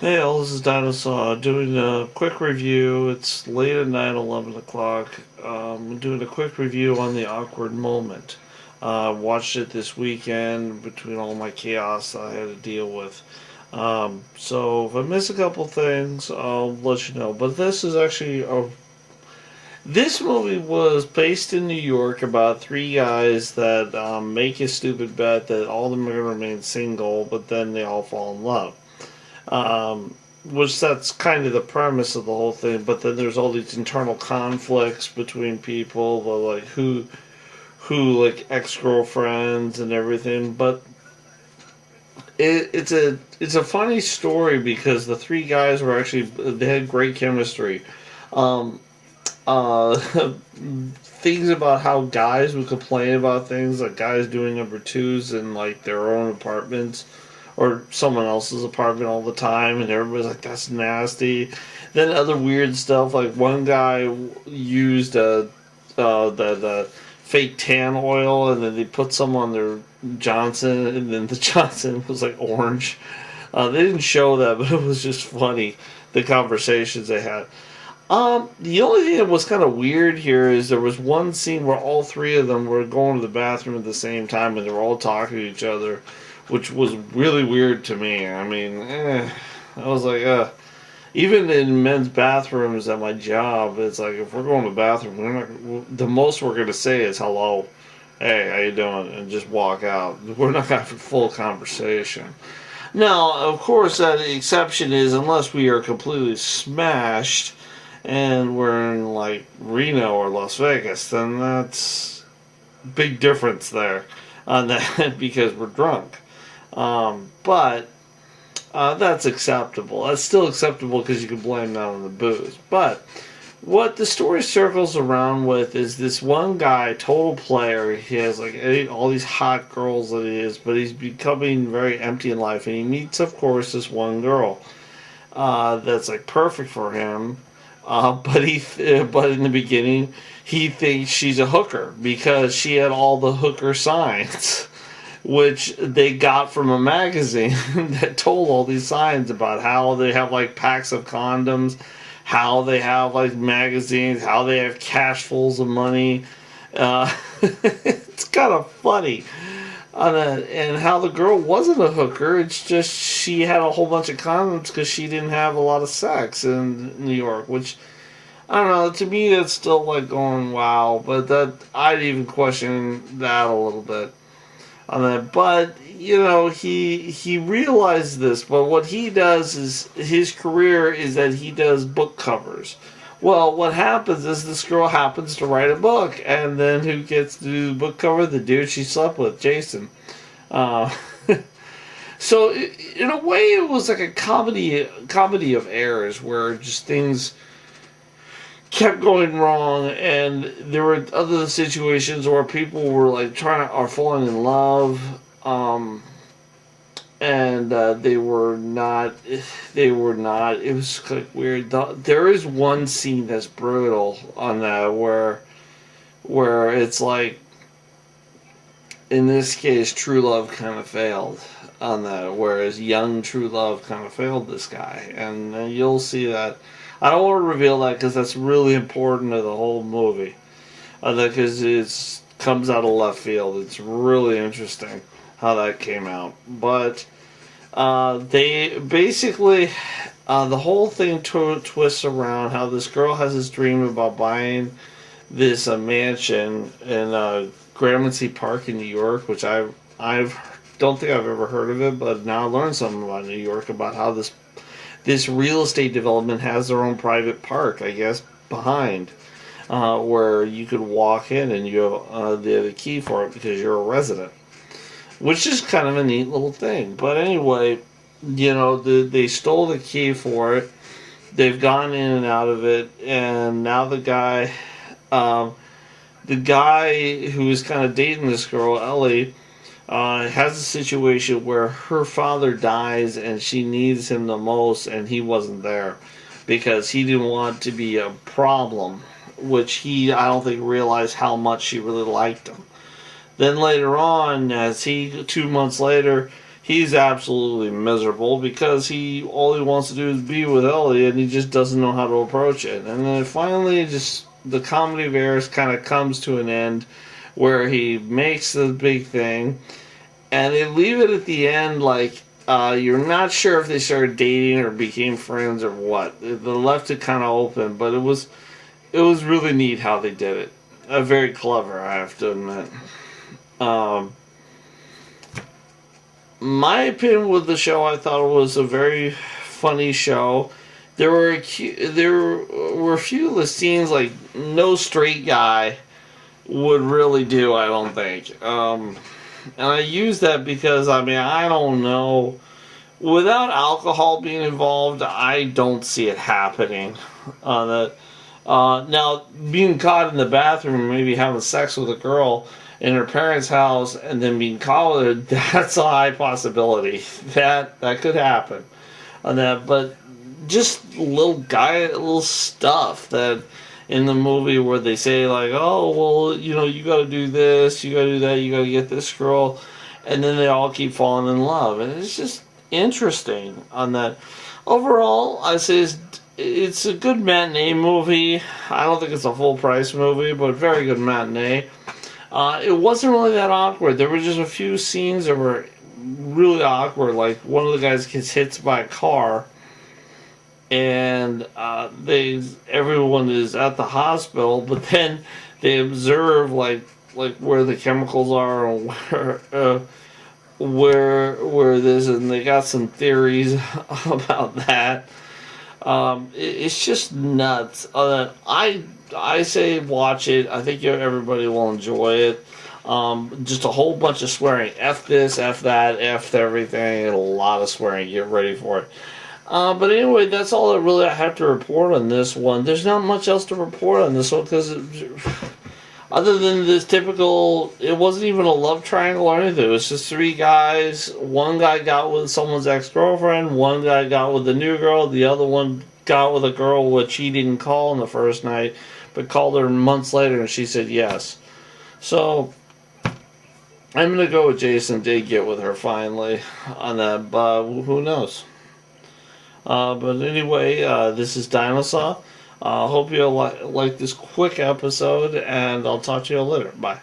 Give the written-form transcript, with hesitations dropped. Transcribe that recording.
Hey all, this is Dinosa doing a quick review. It's late at night, 11 o'clock. I'm doing a quick review on the awkward moment. Watched it this weekend between all my chaos I had to deal with. So if I miss a couple things, I'll let you know. But this is actually this movie was based in New York about three guys that make a stupid bet that all of them are going to remain single, but then they all fall in love. Which that's kind of the premise of the whole thing. But then there's all these internal conflicts between people, like who like ex girlfriends and everything. But it's a funny story because the three guys were actually they had great chemistry. Um, uh, Things about how guys would complain about things like guys doing number twos in like their own apartments or someone else's apartment all the time, and everybody's like, "That's nasty." Then other weird stuff like one guy used that fake tan oil, and then they put some on their Johnson, and then the Johnson was like orange. They didn't show that, but it was just funny the conversations they had. The only thing that was kind of weird here is there was one scene where all three of them were going to the bathroom at the same time and they were all talking to each other, which was really weird to me. I mean, I was like, even in men's bathrooms at my job, it's like if we're going to the bathroom, the most we're gonna say is hello, hey, how you doing, and just walk out. We're not gonna have a full conversation. Now, of course, the exception is unless we are completely smashed and we're in like Reno or Las Vegas, then that's big difference there on that because we're drunk. But that's acceptable. That's still acceptable because you can blame that on the booze. But what the story circles around with is this one guy, total player. He has like all these hot girls that he is, but he's becoming very empty in life. And he meets, of course, this one girl that's like perfect for him. But in the beginning, he thinks she's a hooker because she had all the hooker signs, which they got from a magazine that told all these signs about how they have like packs of condoms, how they have like magazines, how they have cash fulls of money. It's kind of funny. And how the girl wasn't a hooker, it's just she had a whole bunch of condoms because she didn't have a lot of sex in New York, which I don't know. To me, that's still like going wow, but that I'd even question that a little bit on that. But he realized this. But what he does is his career is that he does book covers. Well, what happens is this girl happens to write a book, and then who gets to do the book cover? The dude she slept with, Jason. Uh, so in a way, it was like a comedy of errors where just things kept going wrong, and there were other situations where people were like are falling in love, and they were not. It was like weird. There is one scene that's brutal on that where it's like in this case, true love kind of failed on that, whereas young true love kind of failed this guy, and you'll see that. I don't want to reveal that because that's really important to the whole movie, because it comes out of left field. It's really interesting how that came out, but they basically the whole thing twists around how this girl has this dream about buying this mansion in Gramercy Park in New York, which I've don't think I've ever heard of it, but now I learned something about New York about how this real estate development has their own private park, I guess, behind where you could walk in and you have the key for it because you're a resident, which is kind of a neat little thing. But anyway, they stole the key for it. They've gone in and out of it, and now the guy who is kind of dating this girl, Ellie, has a situation where her father dies and she needs him the most, and he wasn't there because he didn't want to be a problem, which I don't think realized how much she really liked him. Then later on, 2 months later, he's absolutely miserable because all he wants to do is be with Ellie, and he just doesn't know how to approach it. And then finally, just the comedy of errors kind of comes to an end, where he makes the big thing, and they leave it at the end like you're not sure if they started dating or became friends or what. They left it kind of open, but it was really neat how they did it. Very clever, I have to admit. My opinion with the show, I thought it was a very funny show. There were a few of the scenes like no straight guy would really do, I don't think. And I use that because, I mean, I don't know. Without alcohol being involved, I don't see it happening. Now, being caught in the bathroom, maybe having sex with a girl in her parents' house, and then being caught with her, that's a high possibility. That could happen. But just little stuff that in the movie where they say like, oh, well, you got to do this, you got to do that, you got to get this girl, and then they all keep falling in love, and it's just interesting on that. Overall, I say it's a good matinee movie. I don't think it's a full price movie, but very good matinee. It wasn't really that awkward. There were just a few scenes that were really awkward, like one of the guys gets hit by a car, and everyone is at the hospital, but then they observe like where the chemicals are and where this, and they got some theories about that. It's just nuts. I say watch it. I think everybody will enjoy it. Just a whole bunch of swearing. F this, F that, F everything. A lot of swearing. Get ready for it. But anyway, that's all that really I have to report on this one. There's not much else to report on this one because other than this typical, it wasn't even a love triangle or anything. It was just three guys. One guy got with someone's ex-girlfriend. One guy got with the new girl. The other one got with a girl which he didn't call on the first night, but called her months later and she said yes. So I'm going to go with Jason did get with her finally on that, but who knows? But anyway, this is Dinosa. Hope you like this quick episode, and I'll talk to you later. Bye.